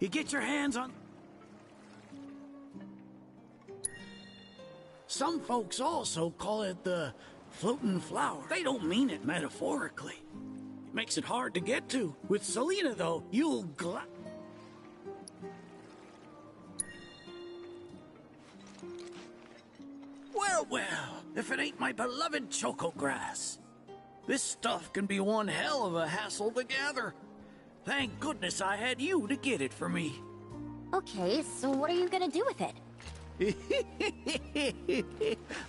you get your hands on... Some folks also call it the floating flower. They don't mean it metaphorically. It makes it hard to get to. With Selena, though, you'll Well, if it ain't my beloved choco grass. This stuff can be one hell of a hassle to gather. Thank goodness I had you to get it for me. Okay, so what are you gonna do with it?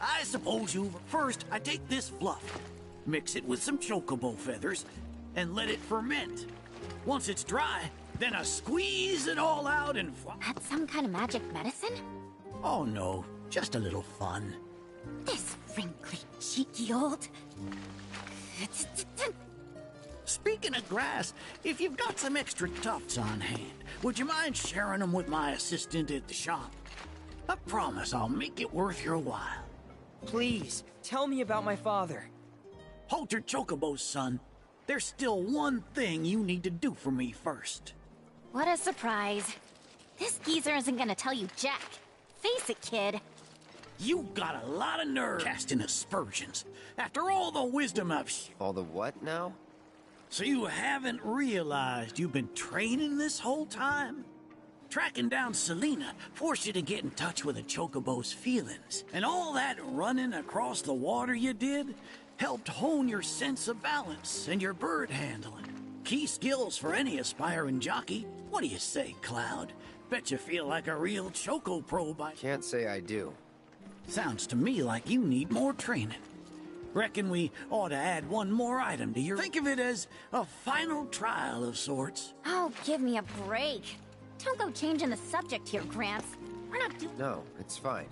I suppose First, I take this fluff, mix it with some chocobo feathers, and let it ferment. Once it's dry, then I squeeze it all out and... That's some kind of magic medicine? Oh no, just a little fun. This wrinkly, cheeky old... Speaking of grass, if you've got some extra tufts on hand, would you mind sharing them with my assistant at the shop? I promise I'll make it worth your while. Please, tell me about my father. Hold your chocobos, son. There's still one thing you need to do for me first. What a surprise. This geezer isn't gonna tell you jack. Face it, kid. You got a lot of nerve casting aspersions. After all the wisdom I've... All the what now? So you haven't realized you've been training this whole time? Tracking down Selena forced you to get in touch with a chocobo's feelings. And all that running across the water you did helped hone your sense of balance and your bird handling. Key skills for any aspiring jockey. What do you say, Cloud? Bet you feel like a real choco pro by... Can't say I do. Sounds to me like you need more training. Reckon we ought to add one more item to your... Think of it as a final trial of sorts. Oh, give me a break. Don't go changing the subject here, Gramps. We're not doing... No, it's fine.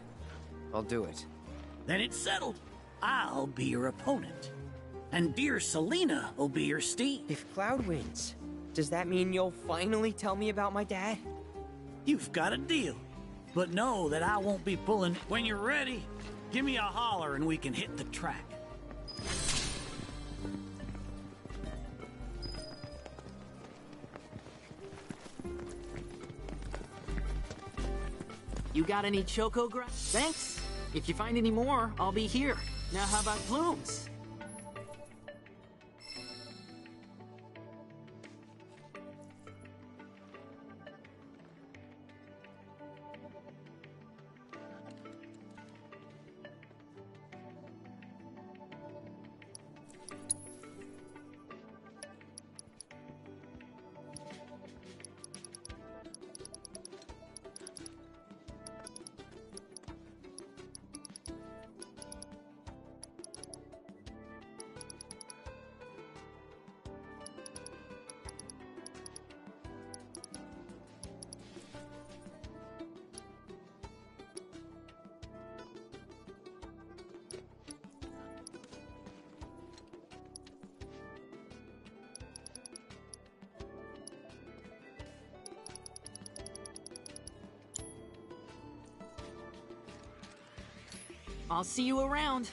I'll do it. Then it's settled. I'll be your opponent. And dear Selena will be your steed. If Cloud wins, does that mean you'll finally tell me about my dad? You've got a deal. But know that I won't be pulling... When you're ready, give me a holler and we can hit the track. You got any choco grass? Thanks. If you find any more, I'll be here. Now how about plumes? I'll see you around.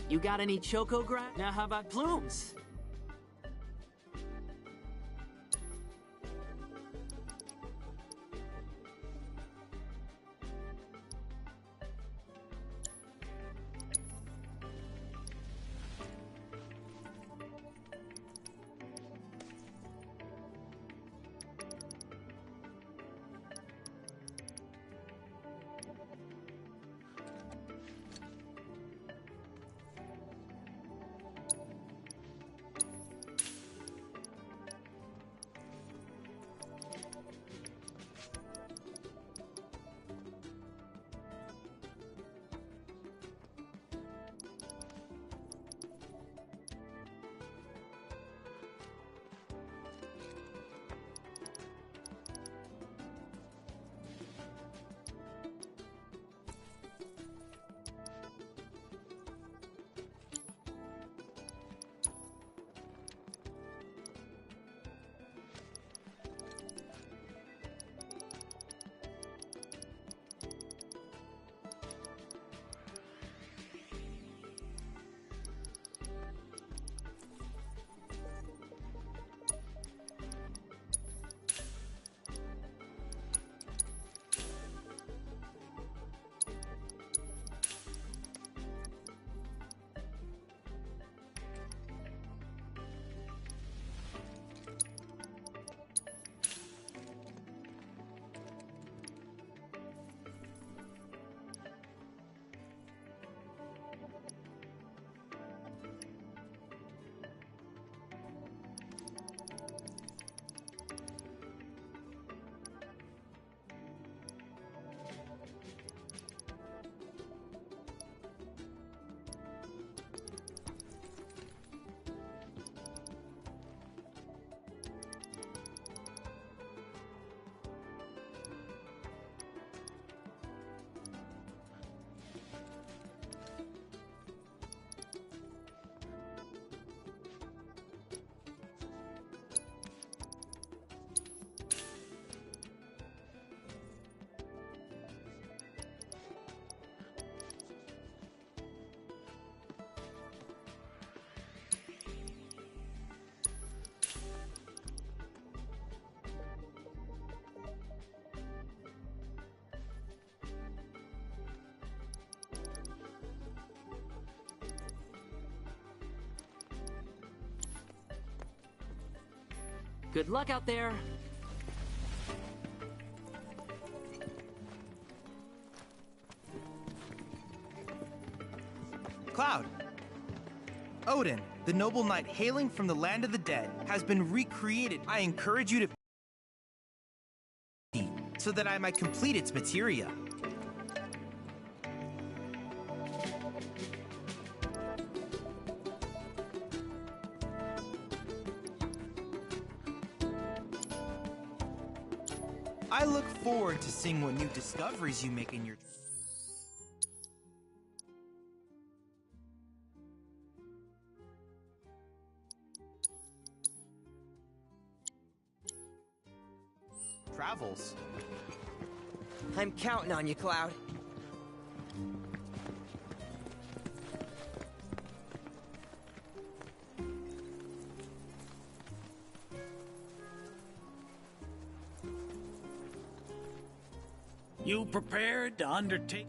You got any choco grass? Now how about plumes? Good luck out there. Cloud! Odin, the noble knight hailing from the land of the dead, has been recreated. I encourage you to so that I might complete its materia. I look forward to seeing what new discoveries you make in your... travels. I'm counting on you, Cloud. You prepared to undertake?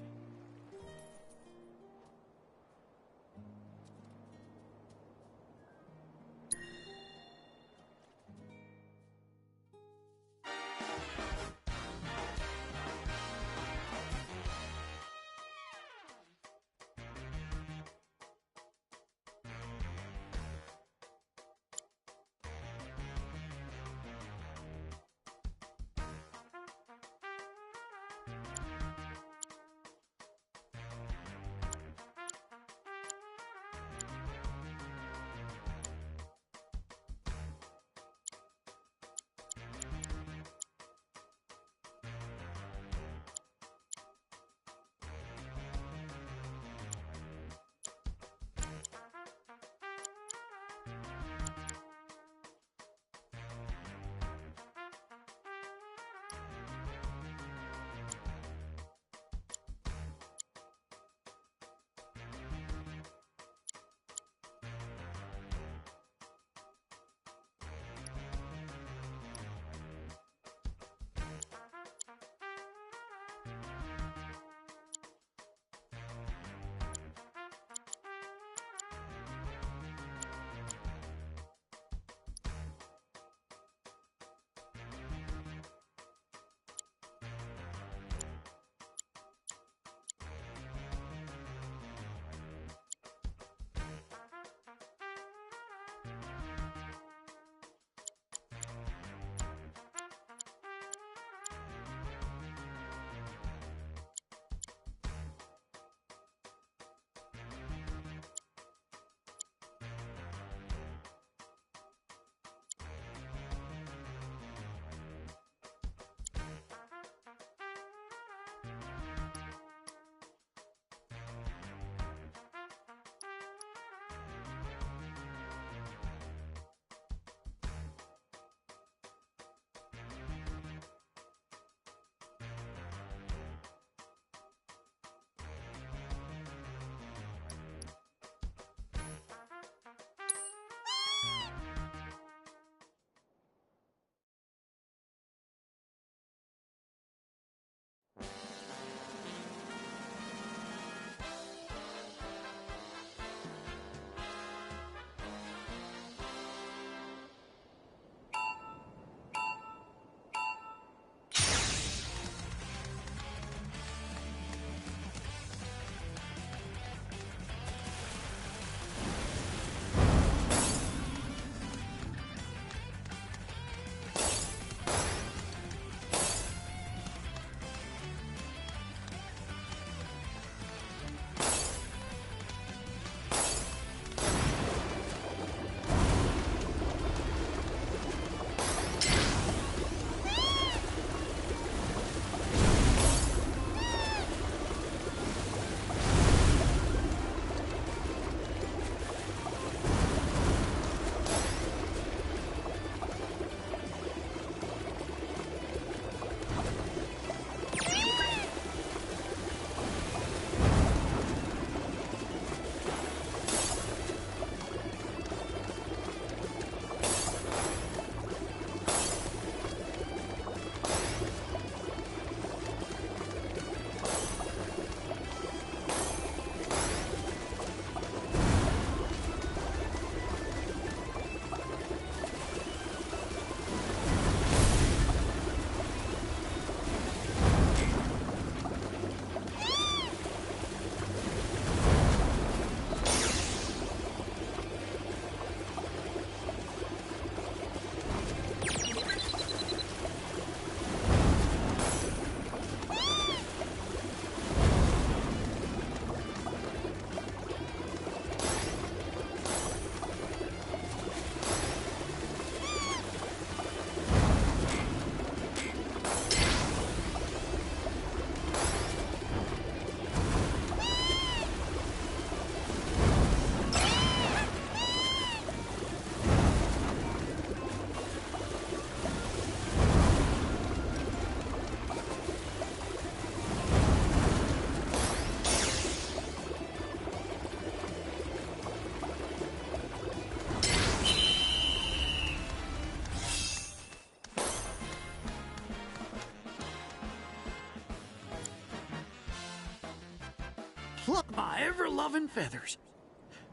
plucked my ever-loving feathers.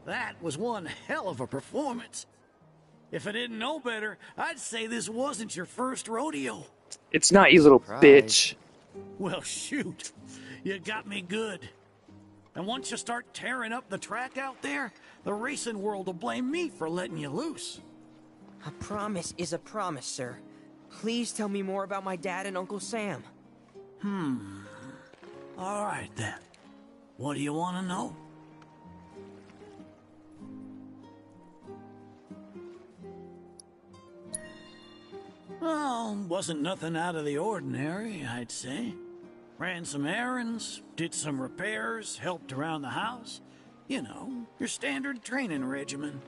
That was one hell of a performance. If I didn't know better, I'd say this wasn't your first rodeo. It's not, you little Surprise. bitch. Well, shoot. You got me good. And once you start tearing up the track out there, the racing world will blame me for letting you loose. A promise is a promise, sir. Please tell me more about my dad and Uncle Sam. All right, then. What do you want to know? Oh, wasn't nothing out of the ordinary, I'd say. Ran some errands, did some repairs, helped around the house. You know, your standard training regimen.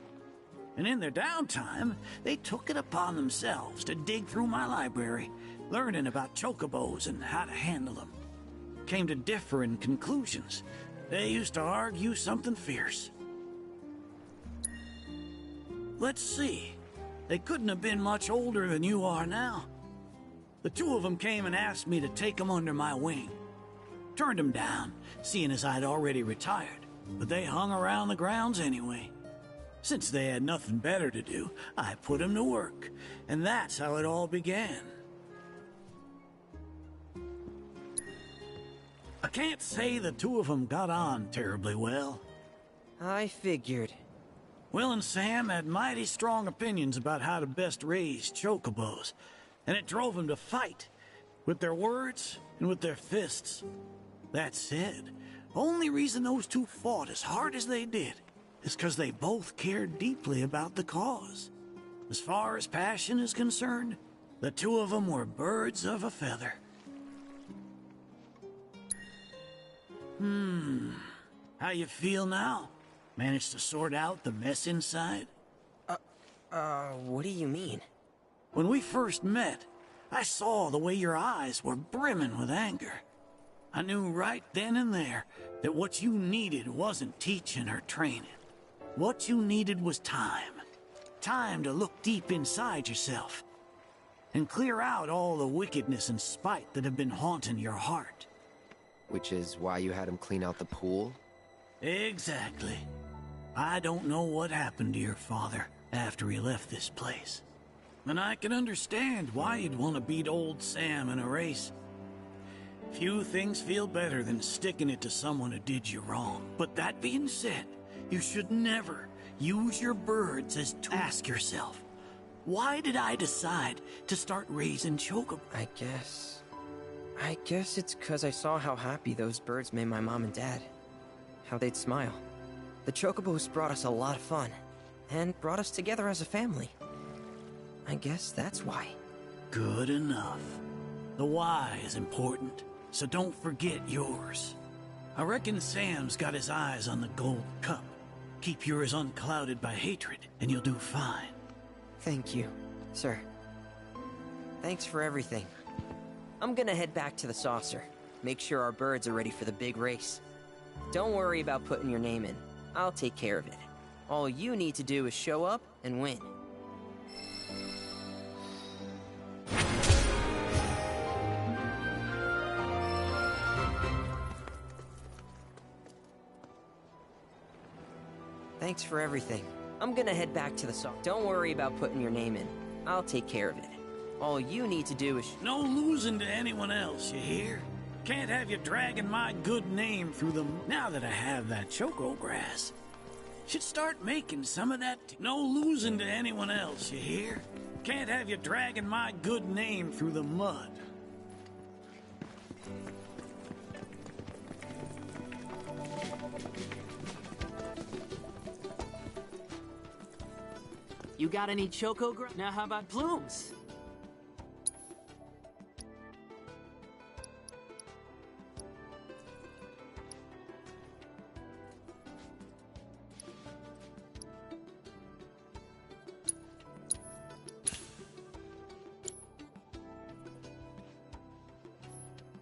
And in their downtime, they took it upon themselves to dig through my library, learning about chocobos and how to handle them. Came to differing conclusions. They used to argue something fierce. Let's see. They couldn't have been much older than you are now. The two of them came and asked me to take them under my wing. Turned them down, seeing as I'd already retired, but they hung around the grounds anyway. Since they had nothing better to do, I put them to work, and that's how it all began. I can't say the two of them got on terribly well. I figured. Will and Sam had mighty strong opinions about how to best raise chocobos, and it drove them to fight, with their words and with their fists. That said, only reason those two fought as hard as they did is because they both cared deeply about the cause. As far as passion is concerned, the two of them were birds of a feather. How you feel now? Managed to sort out the mess inside? What do you mean? When we first met, I saw the way your eyes were brimming with anger. I knew right then and there that what you needed wasn't teaching or training. What you needed was time. Time to look deep inside yourself and clear out all the wickedness and spite that have been haunting your heart. Which is why you had him clean out the pool? Exactly. I don't know what happened to your father after he left this place. And I can understand why you'd want to beat old Sam in a race. Few things feel better than sticking it to someone who did you wrong. But that being said, you should never use your birds as to ask yourself, why did I decide to start raising chocobo? I guess it's 'cause I saw how happy those birds made my mom and dad. How they'd smile. The chocobos brought us a lot of fun, and brought us together as a family. I guess that's why. Good enough. The why is important, so don't forget yours. I reckon Sam's got his eyes on the gold cup. Keep yours unclouded by hatred, and you'll do fine. Thank you, sir. Thanks for everything. I'm gonna head back to the saucer. Make sure our birds are ready for the big race. Don't worry about putting your name in. I'll take care of it. All you need to do is show up and win. Thanks for everything. I'm gonna head back to the saucer. Don't worry about putting your name in. I'll take care of it. All you need to do is... No losing to anyone else, you hear? Can't have you dragging my good name through them now that I have that choco grass. Should start making some of that. No losing to anyone else, you hear? Can't have you dragging my good name through the mud. You got any choco grass? Now how about plumes?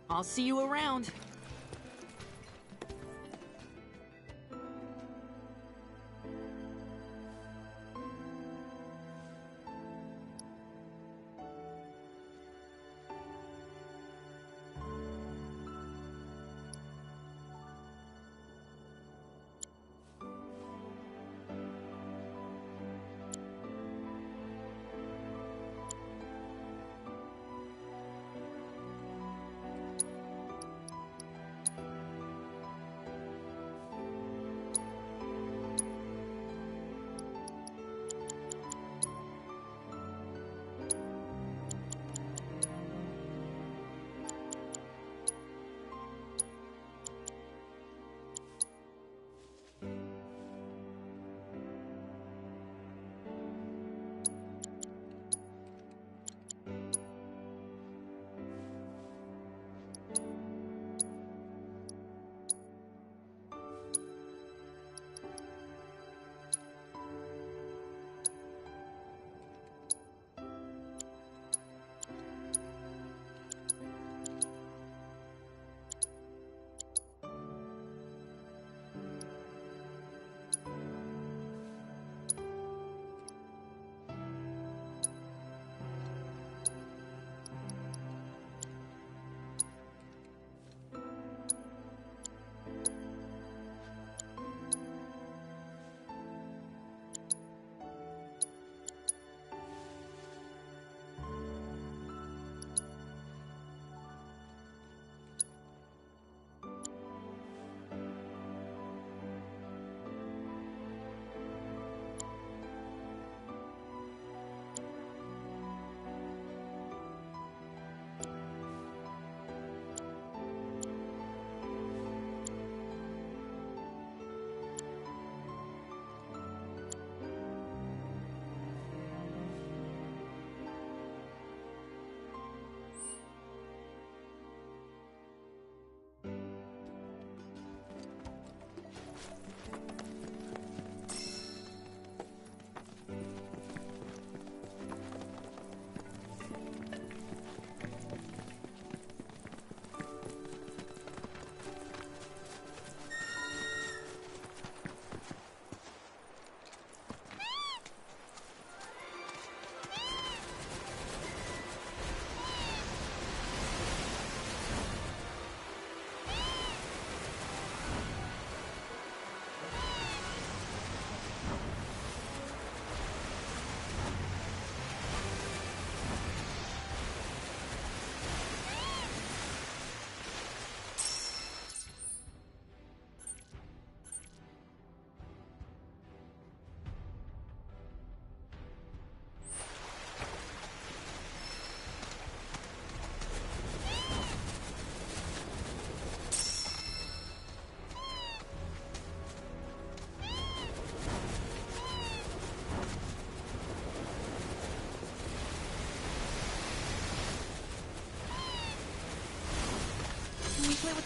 I'll see you around.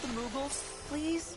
with the Moogles, please?